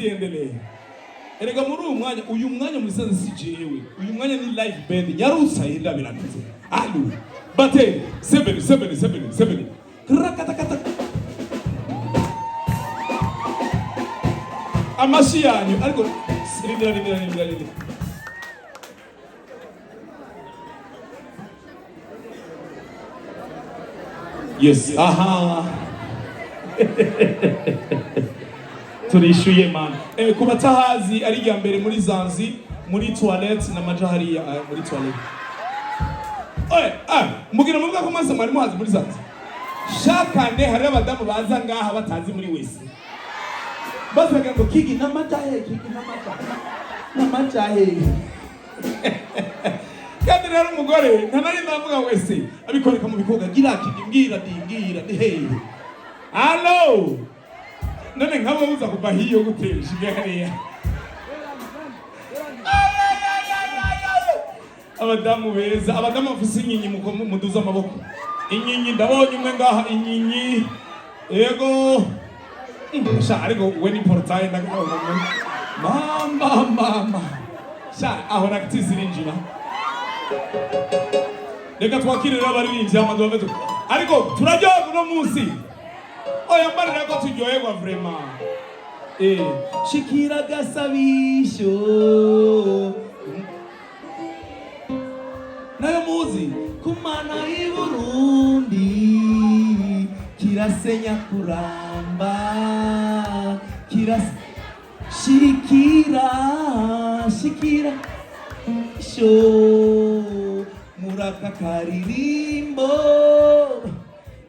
tukiendelea. Erega muri uyu mwanya muri sanze si jewe. Uyu mwanya ni live band nyarusa yenda birangize. Alu. Bate 7 Rakatakata. Amashi yanyu ariko rindira. Yes, aha. Turishuye man. Kubatahazi ari ya mbere muri Zanzi, muri toilette na majahari muri toilette. Mugira muvuga ko maze mwari muhazi muri Zanzi. Shakane hari abadamu baza ngaha batazi muri wese. Bazaga ngo kigi namatahe. Kandi rero umugore ntanari ndavuga wese abikoreka mu bikoga gira mbwira hey. Allo. None nkabo uza kuva hiyo gutesha igahariya. Abadamu beza, abadamu bafise inyinyi muduza amaboko. Inyinyi ndabonye umwe ngaha inyinyi. Yego. Sha ariko we ni portail ndagaho. Mama. Sha aho nakitizirinjira. Reka twakirira abaririmbyi amadu baveto. Ariko turaryoha no munsi. Oya mbarira ko turyoherwa vraiment. Shikira gasabisho. Nayo muzi kumana i Burundi kirasenya kuramba shikira sho muraka karirimbo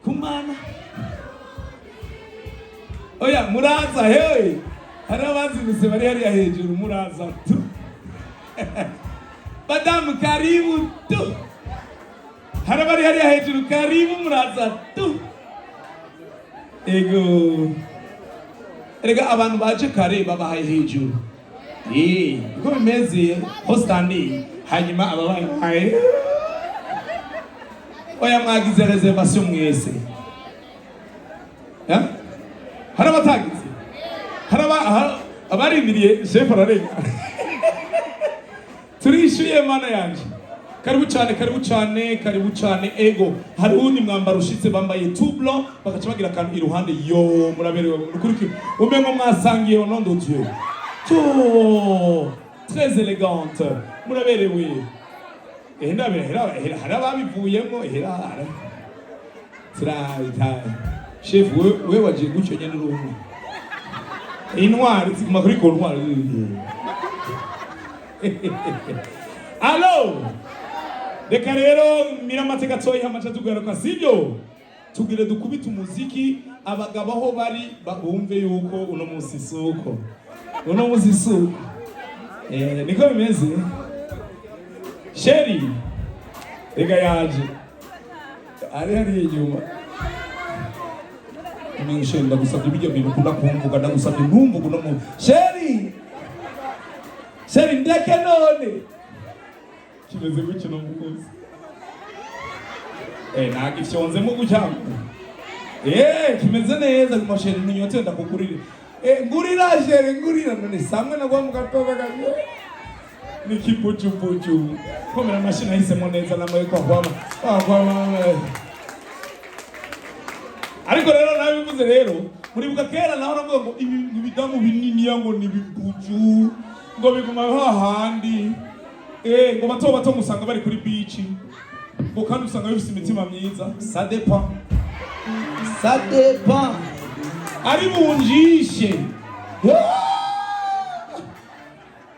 kumana. Oya muraza hey harabazinise bari hariya hejuru muraza tu. Badamu karibu tu. Harabari hariya hejuru karibu muraza tu. Ego. Erega abantu baje kare babahaye hejuru. Uko bimeze hostandi hanyuma ababaye. Oya mwagize reservation mwese. Ya? Harabatagize. Abarindiriye chef ararenga. Turishuye mana yanje. Karibu cyane ego. Hari undi mwambaro ushitse bambaye tublo bakaca bagira kantu iruhande yo muraberewe mukuriki. Umengo mwasangiye onondo Dieu. Très élégante. Muraberewe. Harababivuyemo herara. Trai. Chef we waje gucyo nyene n'uruhu. Intwari ziguma kuri ko ntwari. Allo. Reka rero miramate gatoyi hamacha tugaruka sibyo. Tugire dukubita umuziki abagabo aho bari bumve yuko uno munsi suko. Niko bimeze. Sheri. Reka yaje. Ari inyuma. Mwishe ndagusabye ibyo bintu kunda kumvuga ndagusabye ntumvuga no mu. Sheri ndeke none. Kimeze gutyo no mukozi. Nagifyonze mu gucyamo. Kimeze neza kumasheri ninyote ndakugurira. Ngurira sheri ngurira none samwe nagwa mu gatoga gaje. Nikipuchu. Komera mashina hisemo neza namoye kwa kwama. Ariko rero nabivuze rero muri buka kera naho navuga ngo ibidamu binini yango nibipuju ngo biguma hahandi ngo bato musanga bari kuri beach ngo kandi usanga bifite imitima myiza ça dépend ari bunjishe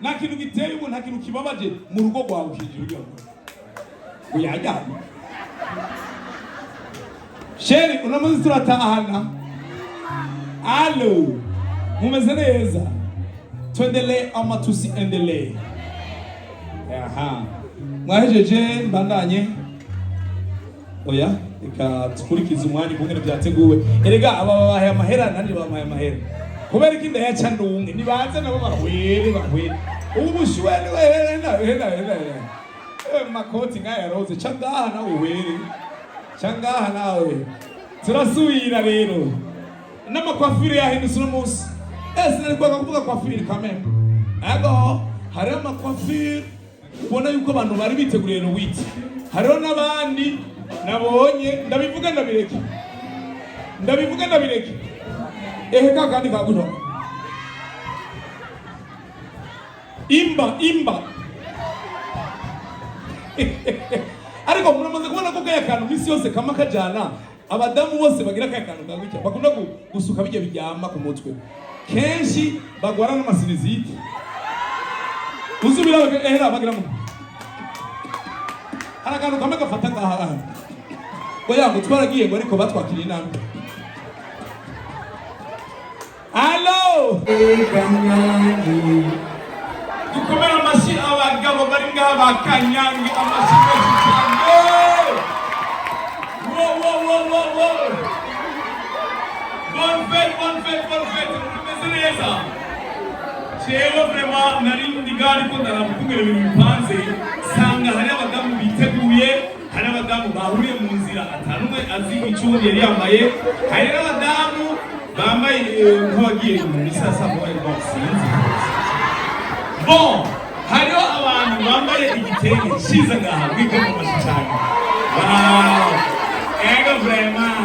nta kintu giteye ubu nta kintu kibabaje mu rugo rwawe kijuru uyajyana. Sheri unamaze turatahana. Allo. Mumeze neza. Tuendelee ama tusiendelee. Aha. Mwahejeje mbandanye. Oya, reka tukurikiza umwanya bungene byateguwe. Erega aba babahaye amahera nandi babahaye amahera. Kubera iki ndayaca ndunge nibaze nabo bahwere. Ubu bushwene hena. Makoti ngaya rose changaha na uwere. Changaha nawe turasubira rero n'amakwafire yahindutse uno munsi Nilikuwa kuvuga coiffure kamera. Ego, hari ama coiffure ubona yuko abantu bari biteguriye no witi. Hariho nabandi nabonye ndabivuga ndabireke. Kakandi kaguno. Imba. Ariko muramaze kubona ko kaya kantu misi yose kama kajana abadamu bose bagira kaya kantu gagutya bakunda gusuka bijye bijyama ku mutwe kenshi bagwara n'amasinizite uzubira bagira mu arakantu kama gafata ngaha oya ngo twaragiye ngo ariko batwakiriye namwe allo dukomera amashi abagabo bari ngaha bakanyange amashi menshi cyane wo bon fête mumeze neza jewe vraiment nari ndigari ko ndaramukubwira ibintu bipanze sanga hari abadamu biteguye hari abadamu bahuriye mu nzira atanumwe azi icyundi yari yambaye hari n'abadamu bambaye nk'abagiye mu misasa boy box bon hariho abantu bambaye igitenge cyiza ngaha bw'igomba amashi cyane wow ego vraiment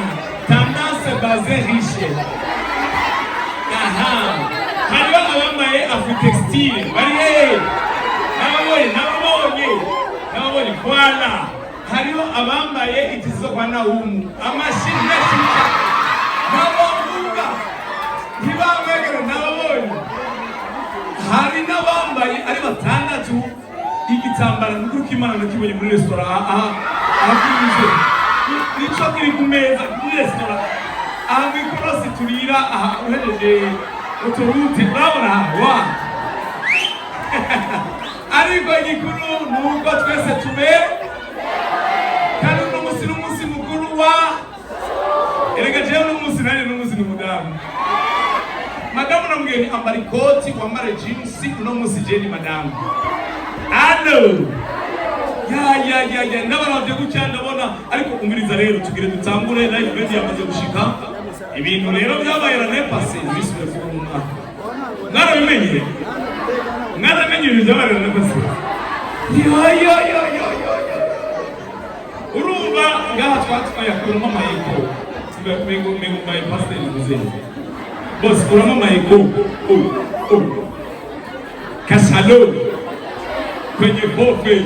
tendance basée riche aha hariho abambaye afro-textile bari nababonye voilà hariho abambaye ikizo kwa naumu amashini menshi nabavuga ntibamwegera nababonye hari n'abambaye ari batandatu igitambara n'ukuri k'Imana nakibonye muri restaurant ahakunze nico kiri ku meza muri restaurant aha mwikorosi turira aha uhejeje uturute urabona wa ariko igikuru nuko twese tube kandi n'umunsi mukuru wa erega jewe n'umunsi n'umudamu madamu namugeni ambara ikoti wambara jeans uno munsi jeni madamu allo ya ndabaravye gutya ndabona ariko umiriza rero tugire dutangure live video yamaze gushika ibintu rero byabaye la nepase bisubire kumwa mwarabimenye ibintu byabaye la nepase yo urumva ngaha twayakuramo amayeko mengo my pastor ni boss kuramo amayeko kasalo kwenye bofe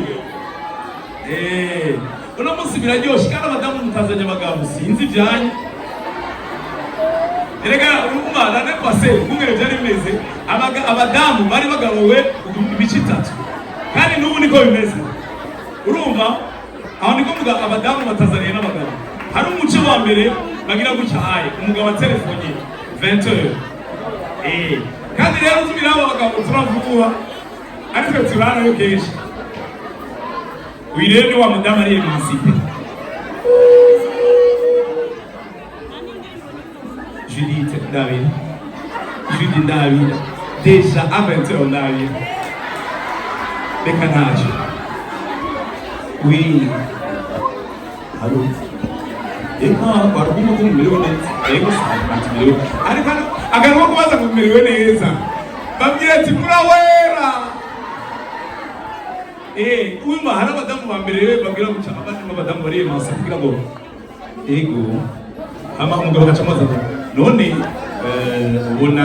uno munsi biraryoshe kandi abadamu mutazanya abagabo sinzi byanyu erega urumva la nepase ngumwe byari bimeze abadamu bari bagabowe ibice 3 kandi n'ubu niko bimeze urumva aho niko mvuga abadamu batazaniye n'abagabo hari umuco wa mbere bagira gutya haye umugabo telefone 20h kandi rero tubira abagabo turavuga ariko turana yo kenshi wirene wa madamu ari emancipe Judith David déjà à 20h David le canage oui allô barabimo kumiriwe ego sabatiriwe ariko agarwa kubaza kumiriwe neza babwira ati murawera uima hari abadamu ba mbere babwira guca abandi abadamu bari masa kugira ngo ego ama umugabo gacamaza none ubona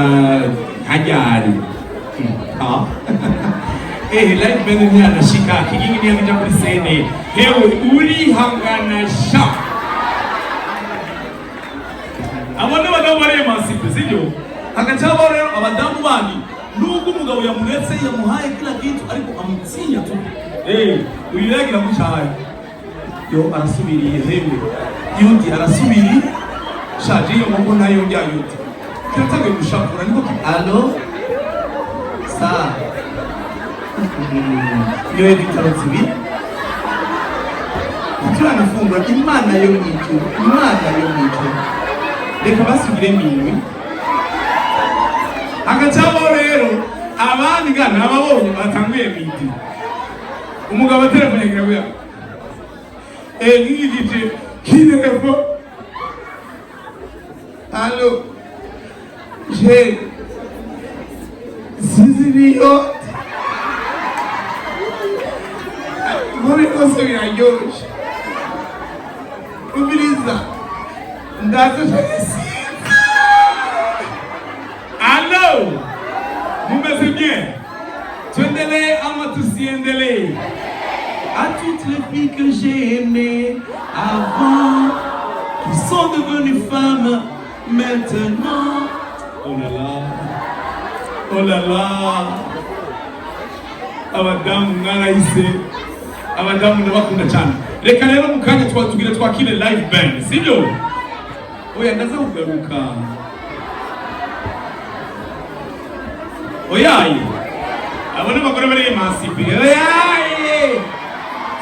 hajyari live band ni anashika kigingi ni anaja kuri sene hewe uri hangana sha abone abadamu bari masipe sivyo akachaba rero abadamu bandi nubwo umugabo yamuretse yamuhaye kila kitu ariko amutinya tu uyiragira mucaye yo arasubiriye hewe yundi arasubiri shaje yo ngo nayo njya yundi cyatawe gushakura niko allo sa yo editaro tibi tujana fungura imana yo mwicyo reka basubire minwe agacabo rero abandi ngana ababonye batanguye miti umugabo telefone yawe ngigije kidefo allo je Siziriyo. Muri kose biraryoshe. Umiriza. Ndaje Allô? Vous m'aimez bien? Tuendelee ama tusiendelee? À toutes les filles que j'ai aimées avant, qui sont devenues femmes maintenant. Oh là là, oh là là. Abadamu mwarahise, abadamu ndabakunda cyane. Reka rero mu kanya twatugire twakire live band, sibyo? Oya ndaza kugaruka. Oyaye, abona abagore bari emancipe. Oyaye,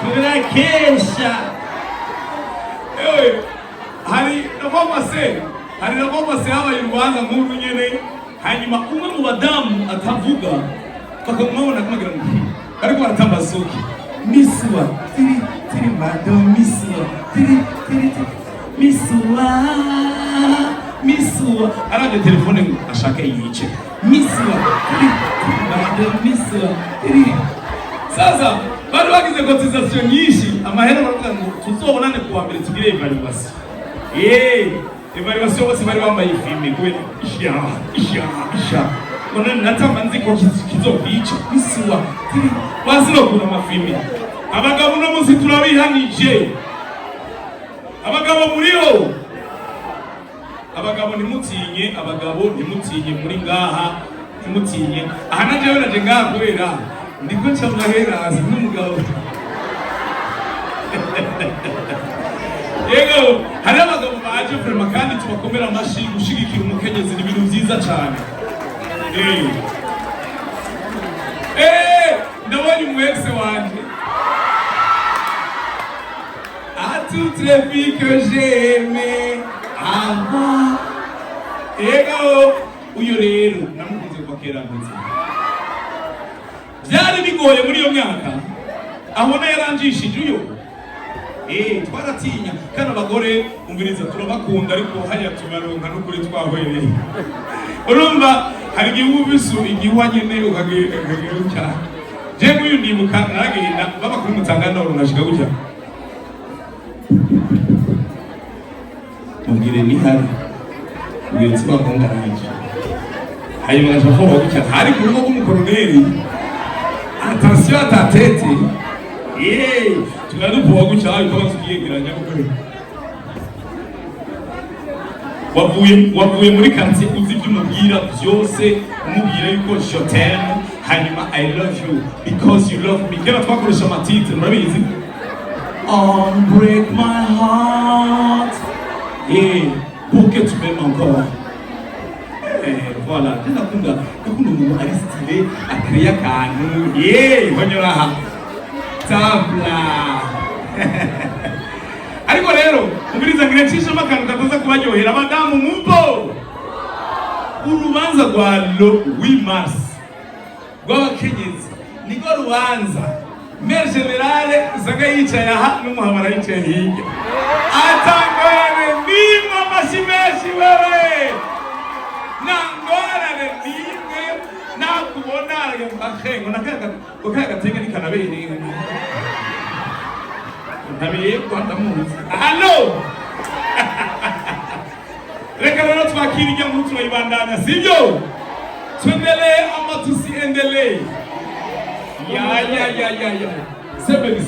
turakesha. Hari nabomase habaye urubanza nk'uru nyene, hanyuma umwe mu badamu atavuga bakamubona kumagira ngo ariko aratambazuki. Miswa, tiri madam miswa, tiri miswa. Araje telefone ngo ashaka yice. Miswa, tiri. Sasa bado bagize cotisation nyinshi, amahera baravuga ngo tuzobonane kuwa mbere tugire evaluation. Evaluation bose bari bambaye filme kwe isha. None natamba nziko kizokwica. Miswa, tiri. Bazino kuna mafilme. Abagabo no munsi turabihanije. Abagabo muriho. Abagabo ntimutinye, muri ngaha, ntimutinye. Aha najewe naje ngaha kubera ndiko ncamahera azi n'umugabo. Yego, hari abagabo baje vraiment kandi tubakomera amashi gushigikira umukenyezi ni ibintu byiza cyane. Ndabonye umwese wanje. À toutes les filles que j'ai aimées avant. Yego, uyu rero namukunze kwa kera nzi. Byari bigoye muri iyo myaka. Abona yaranjishije uyo. Twaratinya kana abagore umviriza turabakunda ariko haya tumaronka no kuri twahwereye. Urumva hari igihubisu igihuwa nyene ukagera je nguyu ndibuka naragenda baba kuri mutangana urunashika gutya. Mugire ni hari ngetse bakonga nanje. Hayi bagashafo gutya hari ku rugo rw'umukoroneri. Attention à ta tête. Tunadupuwa gutya ariko basukiyegeranya gukore. Wavuye muri quartier uzi by'umubwira byose umubwira yuko je t'aime hanyuma I love you because you love me. Kera twakoresha amatite murabizi. Break my heart. Pour que tu m'aimes encore. Voilà, ndakunda umuntu ari stylé akriya kantu. Honyora tabla. Ariko rero umuriza ngirecisha makantu kataza kubaryohera abadamu mupo. Urubanza rwa lo 8 mars rw'abakenyezi niko rubanza. Mère Generale zaga yicaye aha n'umuhamara yicaye hirya. Atangorane ndimo amashimeshi wewe. Nangorane ndimwe nakubona yabakengo nakaga tenga ni kanabere. Nabiye kwanda muzi. Allo. Reka rero twakirije mu turayibandanya sibyo? Tuendelee ama tusiendelee? Ya. 7.